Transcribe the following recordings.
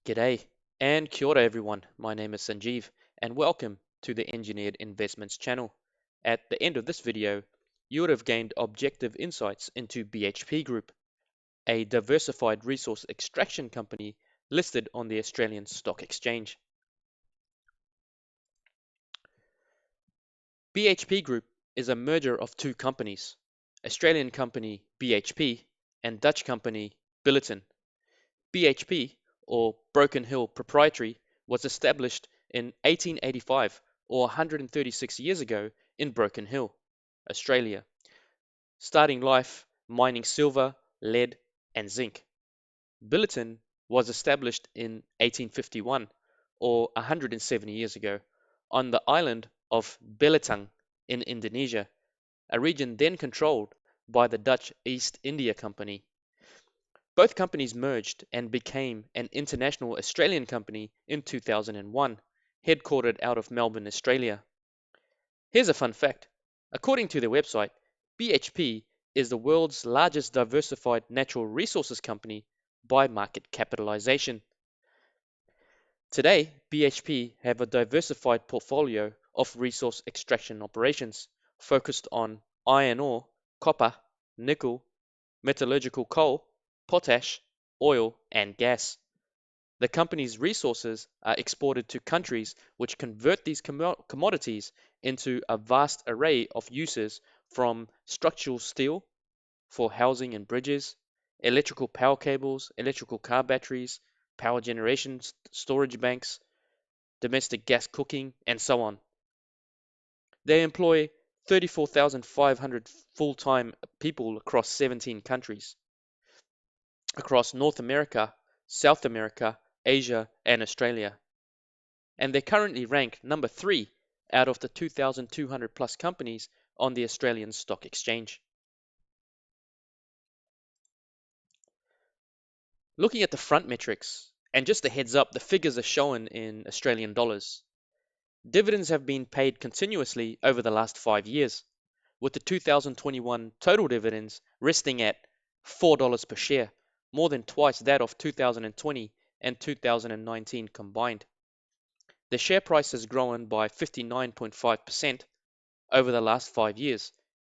G'day and kia ora everyone. My name is Sanjeev and welcome to the Engineered Investments channel. At the end of this video, you would have gained objective insights into BHP Group, a diversified resource extraction company listed on the Australian Stock Exchange. BHP Group is a merger of two companies, Australian company BHP and Dutch company Billiton. BHP, or Broken Hill Proprietary, was established in 1885, or 136 years ago, in Broken Hill, Australia, starting life mining silver, lead, and zinc. Billiton was established in 1851, or 170 years ago, on the island of Belitung in Indonesia, a region then controlled by the Dutch East India Company. Both companies merged and became an international Australian company in 2001, headquartered out of Melbourne, Australia. Here's a fun fact. According to their website, BHP is the world's largest diversified natural resources company by market capitalisation. Today, BHP have a diversified portfolio of resource extraction operations focused on iron ore, copper, nickel, metallurgical coal, potash, oil, and gas. The company's resources are exported to countries which convert these commodities into a vast array of uses, from structural steel for housing and bridges, electrical power cables, electrical car batteries, power generation storage banks, domestic gas cooking, and so on. They employ 34,500 full-time people across 17 countries, across North America, South America, Asia, and Australia. And they currently rank number 3 out of the 2,200 plus companies on the Australian Stock Exchange. Looking at the front metrics, and just a heads up, the figures are shown in Australian dollars. Dividends have been paid continuously over the last 5 years, with the 2021 total dividends resting at $4 per share, more than twice that of 2020 and 2019 combined. The share price has grown by 59.5% over the last 5 years.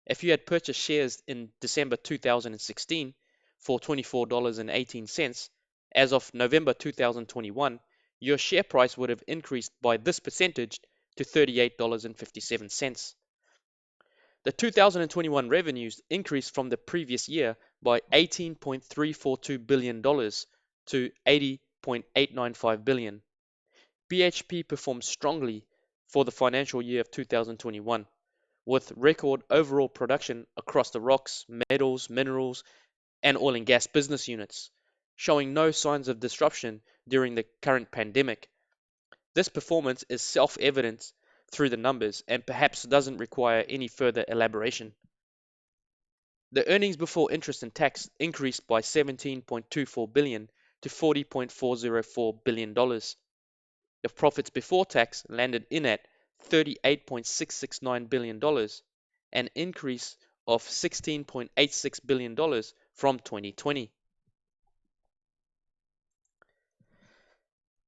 If you had purchased shares in December 2016 for $24.18, as of November 2021, your share price would have increased by this percentage to $38.57. The 2021 revenues increased from the previous year by $18.342 billion to $80.895 billion. BHP performed strongly for the financial year of 2021, with record overall production across the rocks, metals, minerals, and oil and gas business units, showing no signs of disruption during the current pandemic. This performance is self-evident through the numbers and perhaps doesn't require any further elaboration. The earnings before interest and tax increased by 17.24 billion to $40.404 billion. The profits before tax landed in at $38.669 billion, an increase of $16.86 billion from 2020.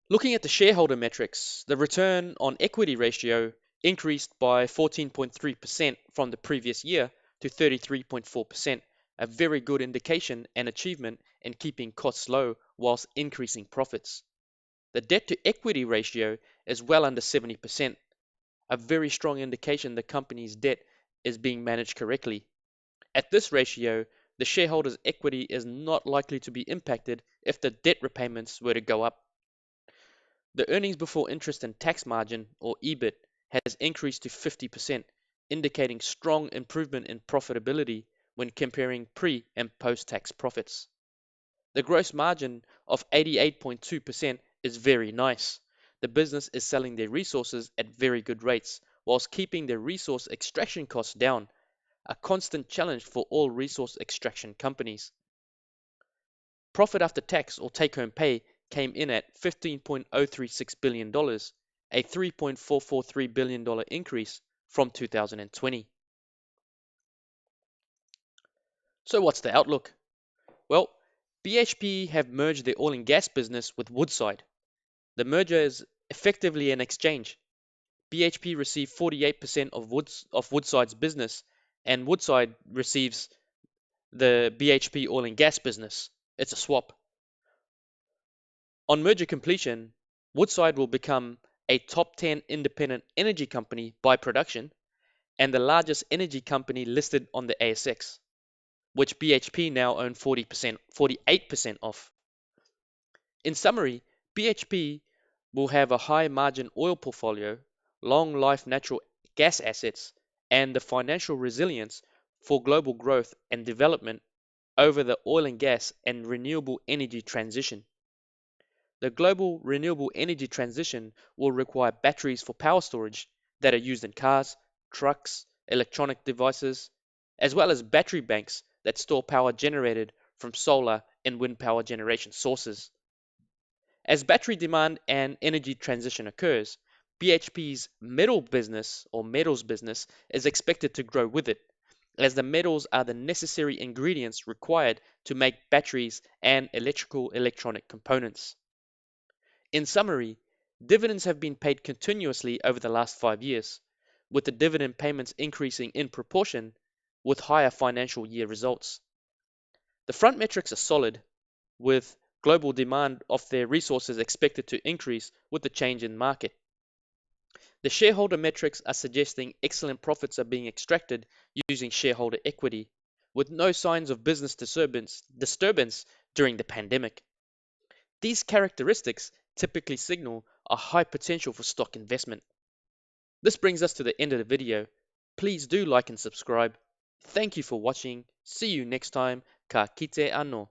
Looking at the shareholder metrics, the return on equity ratio increased by 14.3% from the previous year to 33.4%, a very good indication and achievement in keeping costs low whilst increasing profits. The debt to equity ratio is well under 70%, a very strong indication the company's debt is being managed correctly. At this ratio, the shareholders' equity is not likely to be impacted if the debt repayments were to go up. The earnings before interest and tax margin, or EBIT, has increased to 50%, indicating strong improvement in profitability when comparing pre- and post-tax profits. The gross margin of 88.2% is very nice. The business is selling their resources at very good rates, whilst keeping their resource extraction costs down, a constant challenge for all resource extraction companies. Profit after tax, or take-home pay, came in at $15.036 billion, a $3.443 billion increase from 2020. So what's the outlook? Well, BHP have merged their oil and gas business with Woodside, The merger is effectively an exchange. BHP received 48% of Woodside's business, and Woodside receives the BHP oil and gas business. It's a swap. On merger completion, Woodside will become a top 10 independent energy company by production and the largest energy company listed on the ASX, which BHP now own 48% of. In summary, BHP will have a high margin oil portfolio, long life natural gas assets, and the financial resilience for global growth and development over the oil and gas and renewable energy transition. The global renewable energy transition will require batteries for power storage that are used in cars, trucks, electronic devices, as well as battery banks that store power generated from solar and wind power generation sources. As battery demand and energy transition occurs, BHP's metal business or metals business is expected to grow with it, as the metals are the necessary ingredients required to make batteries and electrical electronic components. In summary, dividends have been paid continuously over the last 5 years, with the dividend payments increasing in proportion with higher financial year results. The front metrics are solid, with global demand of their resources expected to increase with the change in market. The shareholder metrics are suggesting excellent profits are being extracted using shareholder equity, with no signs of business disturbance during the pandemic. These characteristics typically signal a high potential for stock investment. This brings us to the end of the video. Please do like and subscribe. Thank you for watching. See you next time. Ka kite anō.